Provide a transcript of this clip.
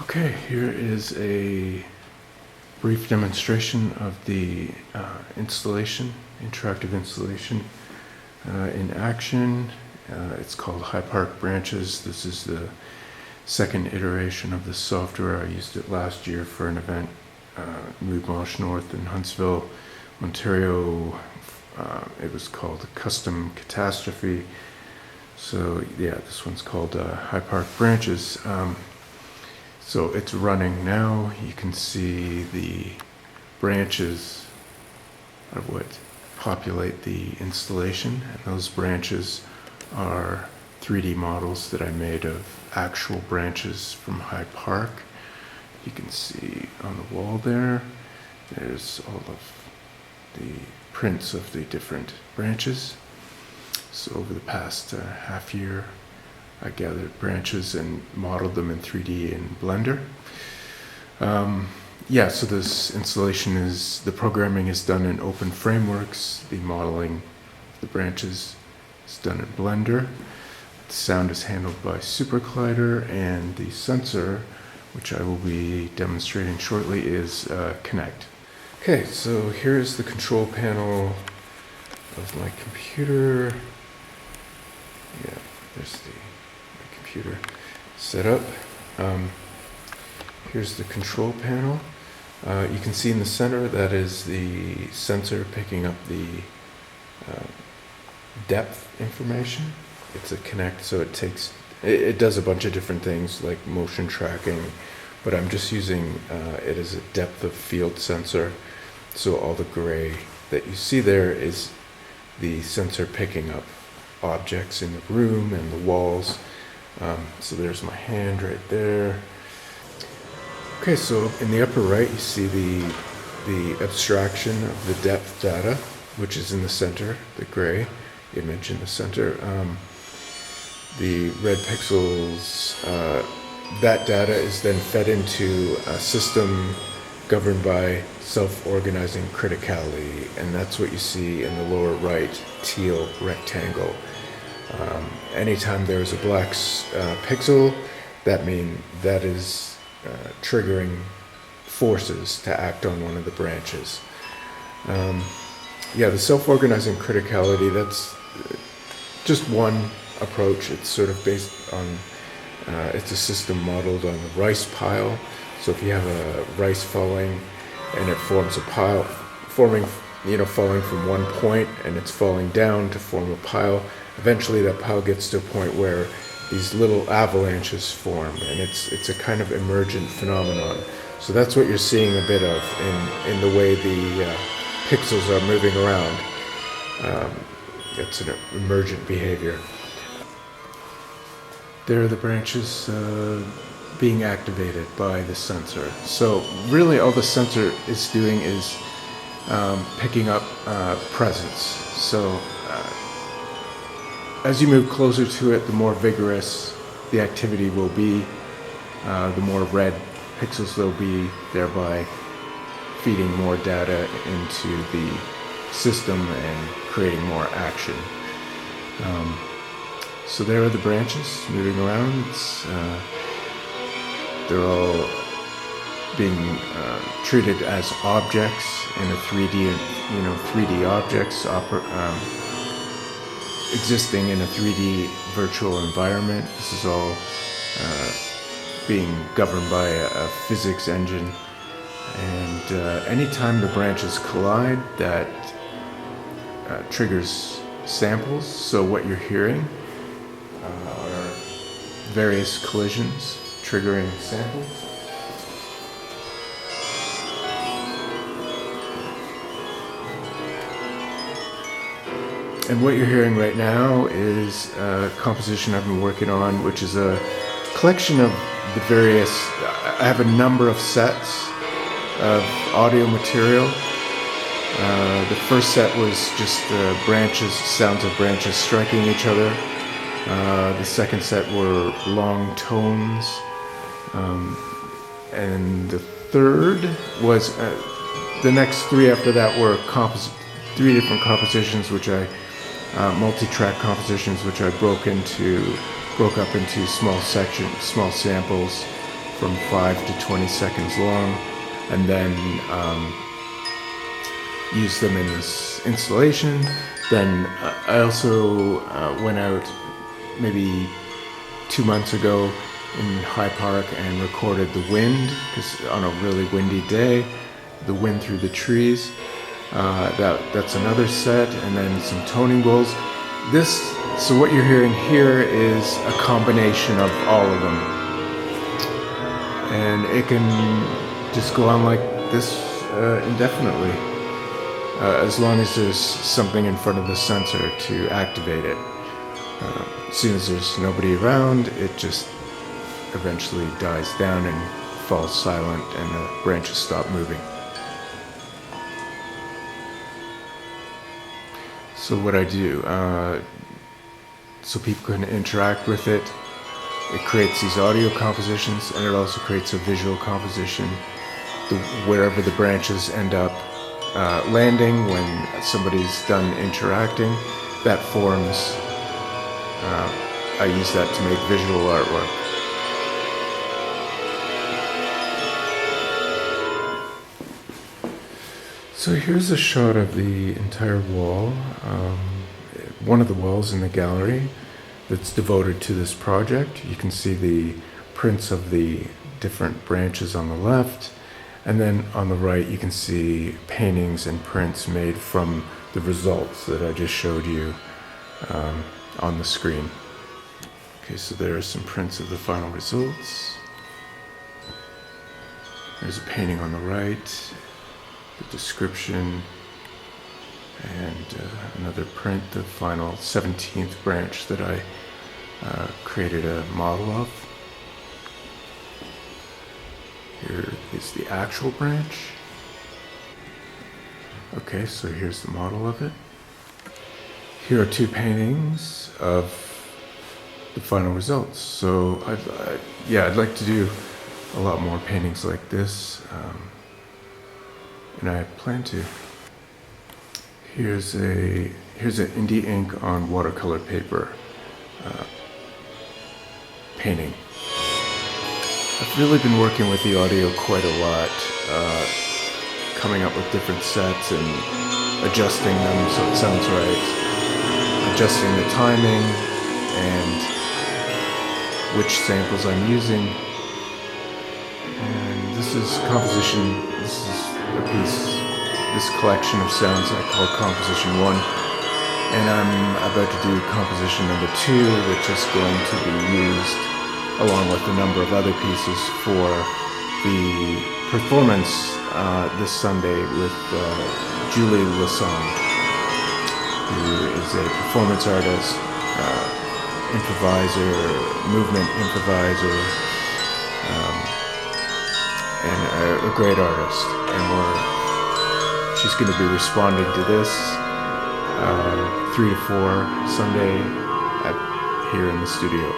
Okay, here is a brief demonstration of the interactive installation in action. It's called HyPark Branches. This is the second iteration of the software. I used it last year for an event, Mood Mosh North in Huntsville, Ontario. It was called Custom Catastrophe. So yeah, this one's called HyPark Branches. So it's running now. You can see the branches of what populate the installation, and those branches are 3D models that I made of actual branches from HyPark. You can see on the wall there's all of the prints of the different branches. So over the past half year, I gathered branches and modeled them in 3D in Blender. So this installation the programming is done in OpenFrameworks. The modeling of the branches is done in Blender. The sound is handled by SuperCollider, and the sensor, which I will be demonstrating shortly, is Kinect. Okay, so here's the control panel of my computer. Yeah, there's the computer set up. Here's the control panel. You can see in the center that is the sensor picking up the depth information. It's a Kinect, so it does a bunch of different things like motion tracking, but I'm just using it as a depth of field sensor. So all the gray that you see there is the sensor picking up objects in the room and the walls. So there's my hand right there. Okay, so in the upper right you see the abstraction of the depth data, which is in the center, the gray image in the center. The red pixels, that data is then fed into a system governed by self-organizing criticality, and that's what you see in the lower right teal rectangle. Anytime there's a black pixel, that is triggering forces to act on one of the branches. The self-organizing criticality, that's just one approach. It's sort of based on, it's a system modeled on the rice pile. So if you have a rice falling and it forms a pile, falling from one point, and it's falling down to form a pile, eventually that pile gets to a point where these little avalanches form, and it's a kind of emergent phenomenon. So that's what you're seeing a bit of in the way the pixels are moving around. It's an emergent behavior. There are the branches being activated by the sensor. So really all the sensor is doing is picking up presence. So as you move closer to it, the more vigorous the activity will be, the more red pixels there'll be, thereby feeding more data into the system and creating more action. So there are the branches moving around. They're all being treated as objects in a 3D objects existing in a 3D virtual environment. This is all being governed by a physics engine, and anytime the branches collide, that triggers samples. So what you're hearing are various collisions triggering samples. And what you're hearing right now is a composition I've been working on, which is a collection of the various, I have a number of sets of audio material. The first set was just sounds of branches striking each other. The second set were long tones. And the third was, the next three after that were three different compositions, which I multi-track compositions, which I broke up into small sections, small samples from 5 to 20 seconds long, and then use them in this installation. Then I also went out maybe 2 months ago in High Park and recorded the wind, because on a really windy day, the wind through the trees. That's another set, and then some toning bowls. So what you're hearing here is a combination of all of them, and it can just go on like this indefinitely, as long as there's something in front of the sensor to activate it. As soon as there's nobody around, it just eventually dies down and falls silent, and the branches stop moving. So what I do, so people can interact with it, it creates these audio compositions, and it also creates a visual composition. Wherever the branches end up landing when somebody's done interacting, that forms, I use that to make visual artwork. So here's a shot of the entire wall, one of the walls in the gallery that's devoted to this project. You can see the prints of the different branches on the left, and then on the right you can see paintings and prints made from the results that I just showed you on the screen. Okay, so there are some prints of the final results. There's a painting on the right, the description, and another print, the final 17th branch that I created a model of. Here is the actual branch. Okay, so here's the model of it. Here are two paintings of the final results. So I'd like to do a lot more paintings like this, and I plan to. Here's an indie ink on watercolor paper painting. I've really been working with the audio quite a lot, coming up with different sets and adjusting them so it sounds right, adjusting the timing and which samples I'm using. And this is composition, this is a piece, this collection of sounds I call Composition 1. And I'm about to do Composition number 2, which is going to be used along with a number of other pieces for the performance this Sunday with Julie Lasson, who is a performance artist, improviser, movement improviser, and a great artist. And she's going to be responding to this 3 to 4 Sunday here in the studio.